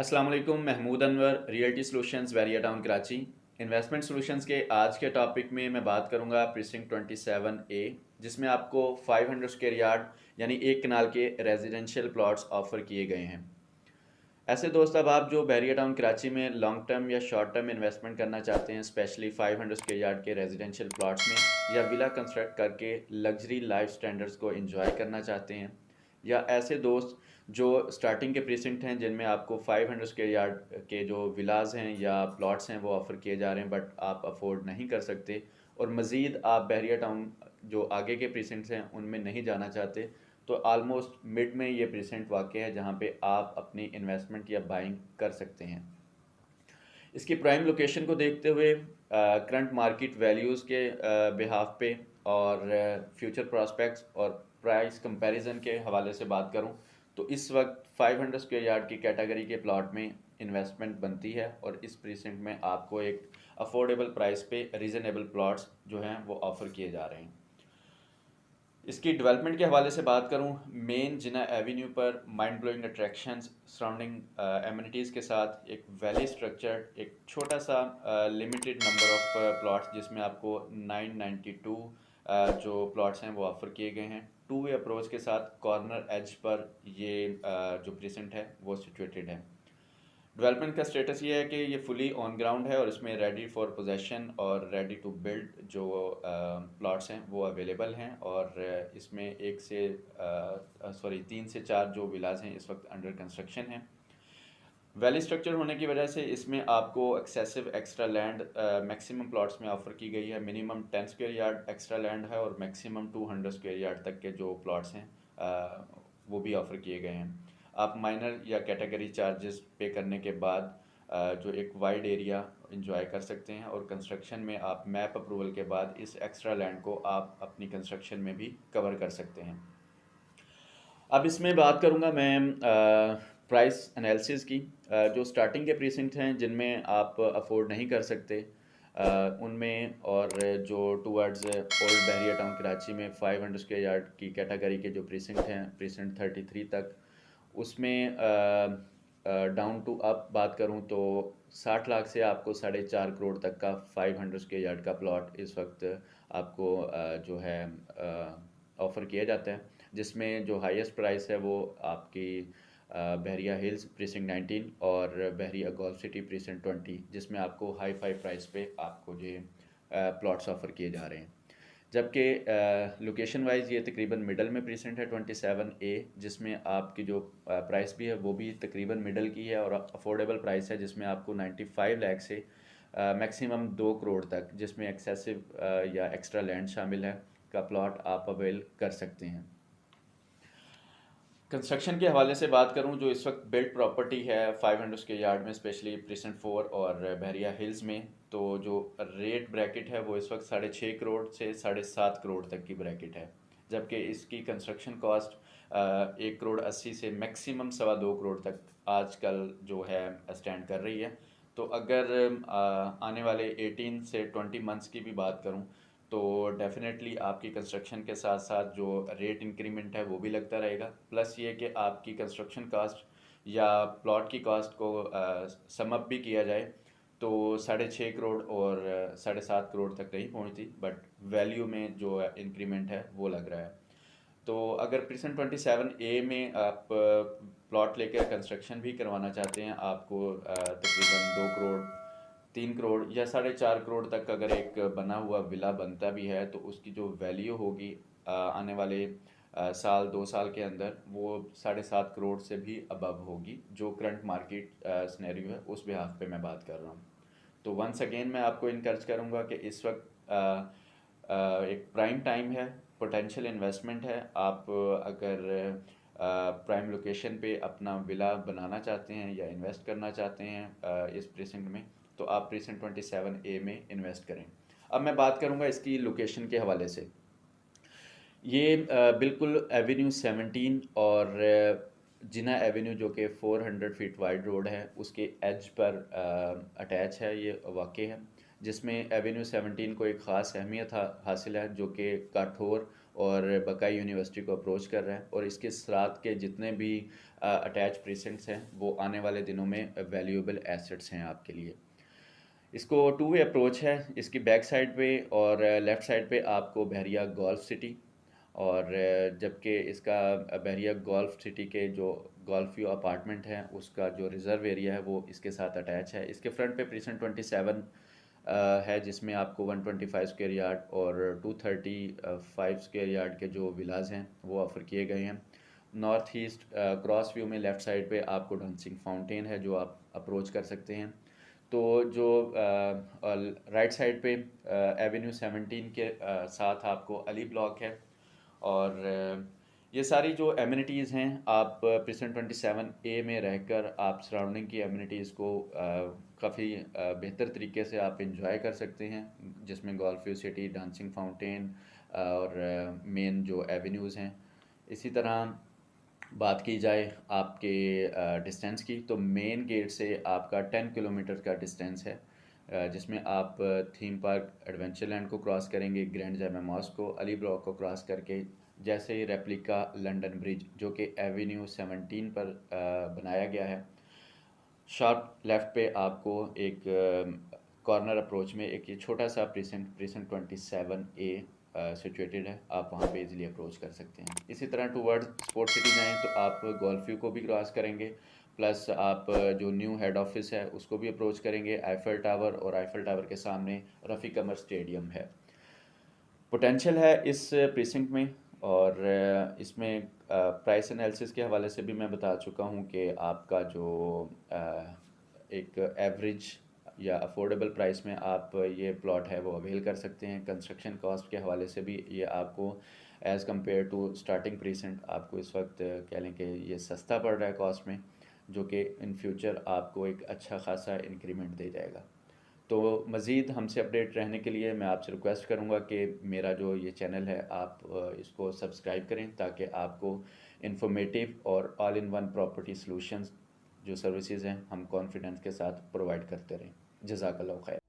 अस्सलाम वालेकुम। Mahmood Anwar, realty solutions वेरिया टाउन कराची। इन्वेस्टमेंट सॉल्यूशंस के आज के टॉपिक में मैं बात करूंगा प्रीसिंक्ट 27A, जिसमें आपको 500 स्क्वायर यार्ड यानी 1 कनाल के रेजिडेंशियल प्लॉट्स ऑफर किए गए हैं। ऐसे दोस्त, अब आप जो बैरिया टाउन कराची में लॉन्ग टर्म या शॉर्ट टर्म इन्वेस्टमेंट करना चाहते हैं, स्पेशली 500 स्क्वायर यार्ड के रेजिडेंशियल प्लॉट्स में, या विला कंस्ट्रक्ट करके लग्जरी लाइफ स्टैंडर्ड्स को एंजॉय करना चाहते हैं, या ऐसे दोस्त जो स्टार्टिंग के प्रीसिंक्ट हैं जिनमें आपको 500 स्क्वायर यार्ड के जो विलाज हैं या प्लॉट्स हैं वो ऑफ़र किए जा रहे हैं बट आप अफोर्ड नहीं कर सकते, और मज़ीद आप बहरिया टाउन जो आगे के प्रीसिंक्ट्स हैं उनमें नहीं जाना चाहते, तो आलमोस्ट मिड में ये प्रीसेंट वाक़ है जहाँ पे आप अपनी इन्वेस्टमेंट या बाइंग कर सकते हैं। इसकी प्राइम लोकेशन को देखते हुए, करंट मार्केट वैल्यूज़ के बिहाफ पे और फ्यूचर प्रॉस्पेक्ट्स और प्राइस कंपैरिजन के हवाले से बात करूं, तो इस वक्त 500 स्क्वायर यार्ड की कैटेगरी के प्लॉट में इन्वेस्टमेंट बनती है, और इस प्रीसेंट में आपको एक अफोर्डेबल प्राइस पे रीज़नेबल प्लॉट्स जो हैं वो ऑफ़र किए जा रहे हैं। इसकी डेवलपमेंट के हवाले से बात करूं, मेन जिना एवेन्यू पर mind blowing attractions surrounding amenities के साथ एक वैली स्ट्रक्चर्ड एक छोटा सा लिमिटेड नंबर ऑफ प्लॉट्स, जिसमें आपको 992 जो प्लॉट्स हैं वो ऑफ़र किए गए हैं। टू वे अप्रोच के साथ कॉर्नर एज पर ये जो प्रेजेंट है वो सिचुएटेड है। डेवलपमेंट का स्टेटस ये है कि ये फुली ऑन ग्राउंड है और इसमें रेडी फॉर पोजेसन और रेडी टू बिल्ड जो प्लॉट्स हैं वो अवेलेबल हैं, और इसमें 3 से 4 जो विलाज हैं इस वक्त अंडर कंस्ट्रक्शन हैं। वैली स्ट्रक्चर होने की वजह से इसमें आपको excessive extra land maximum plots में ऑफर की गई है। Minimum 10 square yard extra land है और मैक्सिमम 200 स्क्वायर यार्ड तक के जो प्लॉट्स हैं वो भी ऑफ़र किए गए हैं। आप माइनर या कैटेगरी चार्जेस पे करने के बाद जो एक वाइड एरिया इंजॉय कर सकते हैं, और कंस्ट्रक्शन में आप मैप अप्रूवल के बाद इस एक्स्ट्रा लैंड को आप अपनी कंस्ट्रक्शन में भी कवर कर सकते हैं। अब इसमें बात करूंगा मैं प्राइस एनालिसिस की। जो स्टार्टिंग के प्रीसिंक्ट हैं जिनमें आप अफोर्ड नहीं कर सकते उनमें, और जो टूवर्ड्स ओल्ड बहरिया टाउन कराची में 500 स्क्वायर यार्ड की कैटेगरी के जो प्रीसिंक्ट हैं, प्रीसिंक्ट 33 तक, उसमें डाउन टू अप बात करूं तो 60 लाख से आपको 4.5 करोड़ तक का 500 स्क्वायर यार्ड का प्लॉट इस वक्त आपको जो है ऑफ़र किया जाता है, जिसमें जो हाईएस्ट प्राइस है वो आपकी बहरिया हिल्स प्रीसिंक्ट 19 और बहरिया गोल्फ सिटी प्रीसिंक्ट 20, जिसमें आपको हाई फाई प्राइस पे आपको ये प्लॉट्स ऑफ़र किए जा रहे हैं। जबकि लोकेशन वाइज ये तकरीबन मिडल में प्रीसेंट है 27A, जिसमें आपकी जो प्राइस भी है वो भी तकरीबन मिडल की है, और अफोर्डेबल प्राइस है जिसमें आपको 95 लाख से मैक्सिमम 2 करोड़ तक, जिसमें एक्सेसिव या एक्स्ट्रा लैंड शामिल है, का प्लॉट आप अवेल कर सकते हैं। कंस्ट्रक्शन के हवाले से बात करूं, जो इस वक्त बिल्ड प्रॉपर्टी है 500 स्क्वायर यार्ड में, स्पेशली प्रीसेंट 4 और बहरिया हिल्स में, तो जो रेट ब्रैकेट है वो इस वक्त 6.5 करोड़ से 7.5 करोड़ तक की ब्रैकेट है, जबकि इसकी कंस्ट्रक्शन कॉस्ट 1 करोड़ 80 से मैक्सिमम 2.25 करोड़ तक आजकल जो है स्टैंड कर रही है। तो अगर आने वाले 18 से 20 मंथ्स की भी बात करूं, तो डेफिनेटली आपकी कंस्ट्रक्शन के साथ साथ जो रेट इंक्रीमेंट है वो भी लगता रहेगा, प्लस ये कि आपकी कंस्ट्रक्शन कास्ट या प्लॉट की कास्ट को सम अप भी किया जाए तो 6.5 करोड़ और 7.5 करोड़ तक नहीं पहुंचती, बट वैल्यू में जो इंक्रीमेंट है वो लग रहा है। तो अगर प्रीसेंट 27A में आप प्लॉट लेकर कंस्ट्रक्शन भी करवाना चाहते हैं, आपको तकरीबन 2 करोड़ 3 करोड़ या 4.5 करोड़ तक अगर एक बना हुआ विला बनता भी है, तो उसकी जो वैल्यू होगी आने वाले साल 2 साल के अंदर, वो 7.5 करोड़ से भी अबव होगी, जो करंट मार्केट सिनेरियो है उस बिहाफ पे मैं बात कर रहा हूँ। तो वंस अगेन मैं आपको इनकरेज करूँगा कि इस वक्त एक प्राइम टाइम है, पोटेंशियल इन्वेस्टमेंट है। आप अगर प्राइम लोकेशन पे अपना विला बनाना चाहते हैं या इन्वेस्ट करना चाहते हैं इस प्रीसिंक्ट में, तो आप प्रीसिंक्ट 27A में इन्वेस्ट करें। अब मैं बात करूंगा इसकी लोकेशन के हवाले से। ये बिल्कुल एवेन्यू 17 और जिना एवेन्यू जो कि 400 फीट वाइड रोड है उसके एज पर अटैच है, ये वाक़ है, जिसमें एवेन्यू 17 को एक ख़ास अहमियत हासिल है, जो कि काठोर और बकाई यूनिवर्सिटी को अप्रोच कर रहा है, और इसके साथ के जितने भी अटैच प्रीसेंट्स हैं वो आने वाले दिनों में वैल्यूएबल एसेट्स हैं आपके लिए। इसको टू वे अप्रोच है। इसकी बैक साइड पे और लेफ़्ट साइड पे आपको बहरिया गोल्फ सिटी, और जबकि इसका बहरिया गोल्फ सिटी के जो गोल्फ व्यू अपार्टमेंट है उसका जो रिज़र्व एरिया है वो इसके साथ अटैच है। इसके फ्रंट पे प्रीसेंट 27 है, जिसमें आपको 125 स्क्वायर यार्ड और 235 स्क्वायर यार्ड के जो विलाज हैं वो ऑफ़र किए गए हैं। नॉर्थ ईस्ट क्रॉस व्यू में लेफ़्ट साइड पे आपको डांसिंग फाउंटेन है जो आप अप्रोच कर सकते हैं। तो जो राइट साइड पे एवेन्यू 17 के साथ आपको अली ब्लॉक है, और ये सारी जो एमिनिटीज़ हैं आप प्रेसिडेंट 27A में रहकर आप सराउंडिंग की एमिनिटीज़ को काफ़ी बेहतर तरीके से आप इंजॉय कर सकते हैं, जिसमें golf view city, dancing fountain और मेन जो एवेन्यूज़ हैं। इसी तरह बात की जाए आपके डिस्टेंस की, तो मेन गेट से आपका 10 किलोमीटर का डिस्टेंस है, जिसमें आप थीम पार्क एडवेंचर लैंड को क्रॉस करेंगे, ग्रैंड जामा मॉस्क को, अली ब्लॉक को क्रॉस करके जैसे ही रेप्लिका लंदन ब्रिज जो कि एवेन्यू 17 पर बनाया गया है, शार्प लेफ़्ट पे आपको एक कॉर्नर अप्रोच में एक ये छोटा सा प्रीसेंट 27A सिचुएटेड है, आप वहाँ पे इजीली अप्रोच कर सकते हैं। इसी तरह टूवर्ड स्पोर्ट सिटी जाएँ तो आप गोल्फ व्यू को भी क्रॉस करेंगे, प्लस आप जो न्यू हेड ऑफिस है उसको भी अप्रोच करेंगे, आईफल टावर, और आईफल टावर के सामने रफ़ीक अमर स्टेडियम है। पोटेंशियल है इस प्रीसिंक्ट में, और इसमें प्राइस एनालिसिस के हवाले से भी मैं बता चुका हूँ कि आपका जो एक एवरेज या अफोर्डेबल प्राइस में आप ये प्लॉट है वो अवेल कर सकते हैं। कंस्ट्रक्शन कॉस्ट के हवाले से भी ये आपको as compare to starting percent आपको इस वक्त कह लें कि ये सस्ता पड़ रहा है कॉस्ट में, जो कि इन फ्यूचर आपको एक अच्छा खासा इंक्रीमेंट दे जाएगा। तो मज़ीद हमसे अपडेट रहने के लिए मैं आपसे रिक्वेस्ट करूँगा कि मेरा जो ये चैनल है आप इसको सब्सक्राइब करें, ताकि आपको इन्फॉर्मेटिव और all in one property solutions जो सर्विसेज हैं हम कॉन्फिडेंस के साथ प्रोवाइड करते रहें। जज़ाकल्लाह खैर।